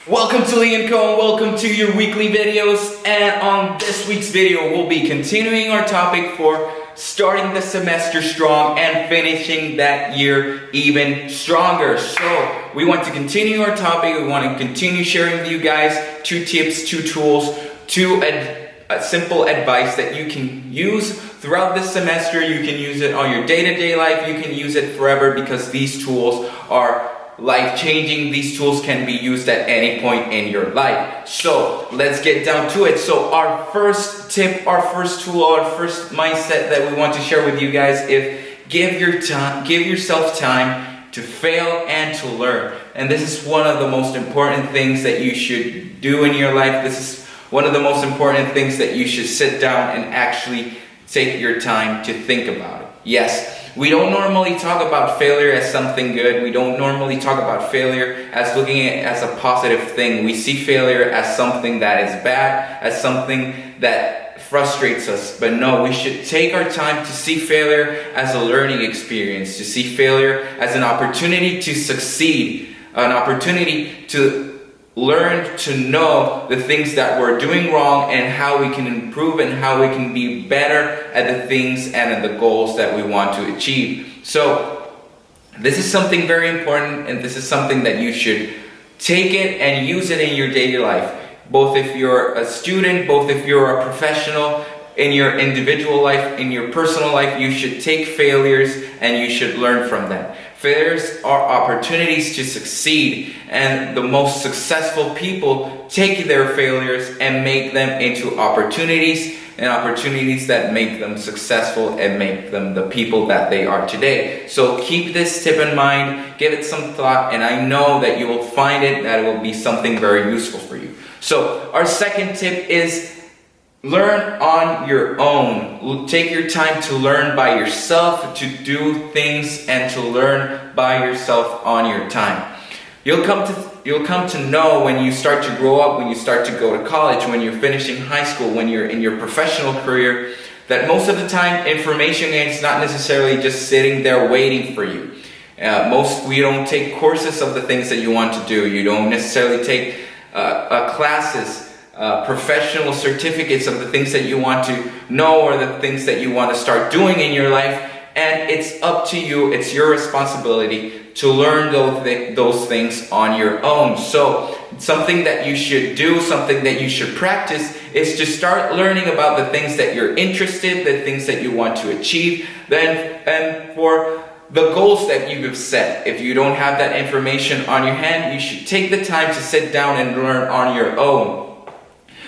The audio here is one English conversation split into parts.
Welcome to LeonCo and welcome to your weekly videos, and on this week's video we'll be continuing our topic for starting the semester strong and finishing that year even stronger. So we want to continue our topic. We want to continue sharing with you guys 2 tips, 2 tools, 2 simple advice that you can use throughout this semester. You can use it on your day-to-day life. You can use it forever because these tools are life-changing. These tools can be used at any point in your life. So let's get down to it. So our first tip, our first tool, our first mindset that we want to share with you guys is give yourself time to fail and to learn. And this is one of the most important things that you should do in your life. This is one of the most important things that you should sit down and actually take your time to think about it. Yes, we don't normally talk about failure as something good. We don't normally talk about failure as looking at it as a positive thing. We see failure as something that is bad, as something that frustrates us. But no, we should take our time to see failure as a learning experience, to see failure as an opportunity to succeed, an opportunity to learn to know the things that we're doing wrong and how we can improve and how we can be better at the things and at the goals that we want to achieve. So this is something very important, and this is something that you should take it and use it in your daily life. Both if you're a student, both if you're a professional, in your individual life, in your personal life, you should take failures and you should learn from them. Failures are opportunities to succeed, and the most successful people take their failures and make them into opportunities, and opportunities that make them successful and make them the people that they are today. So keep this tip in mind, give it some thought, and I know that you will find that it will be something very useful for you. So our second tip is learn on your own. Take your time to learn by yourself, to do things and to learn by yourself on your time. You'll come to know when you start to grow up, when you start to go to college, when you're finishing high school, when you're in your professional career, that most of the time information is not necessarily just sitting there waiting for you. We don't take courses of the things that you want to do. You don't necessarily take classes, professional certificates of the things that you want to know or the things that you want to start doing in your life. And it's up to you, it's your responsibility to learn those things on your own. So something that you should do, something that you should practice is to start learning about the things that you're interested, the things that you want to achieve, and for the goals that you have set. If you don't have that information on your hand, you should take the time to sit down and learn on your own.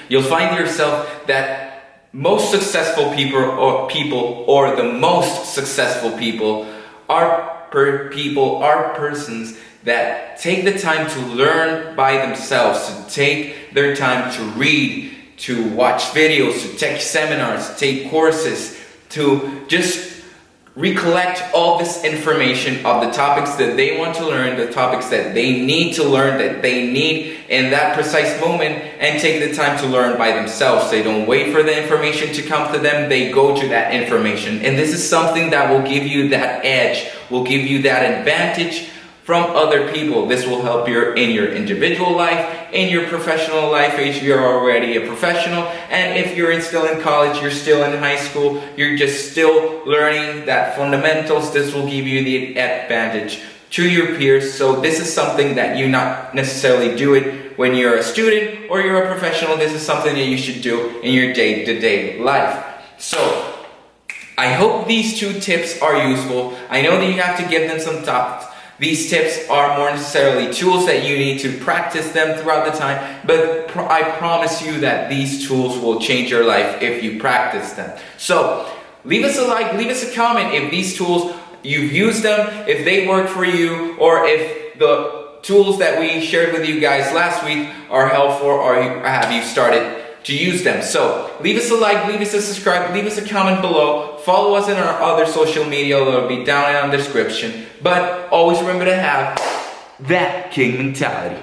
You'll find yourself that most successful people or the most successful people are persons that take the time to learn by themselves, to take their time to read, to watch videos, to take seminars, to take courses, to just recollect all this information of the topics that they want to learn, the topics that they need to learn, that they need in that precise moment, and take the time to learn by themselves. They don't wait for the information to come to them, they go to that information. And this is something that will give you that edge, will give you that advantage from other people. This will help you in your individual life, in your professional life if you're already a professional, and if you're still in college, you're still in high school, you're just still learning that fundamentals. This will give you the advantage to your peers. So this is something that you not necessarily do it when you're a student or you're a professional. This is something that you should do in your day-to-day life. So I hope these 2 tips are useful. I know that you have to give them some thought. These tips are more necessarily tools that you need to practice them throughout the time, but I promise you that these tools will change your life if you practice them. So leave us a like, leave us a comment if these tools, you've used them, if they work for you, or if the tools that we shared with you guys last week are helpful, or have you started to use them. So leave us a like, leave us a subscribe, leave us a comment below, follow us in our other social media, it'll be down in the description. But always remember to have that king mentality.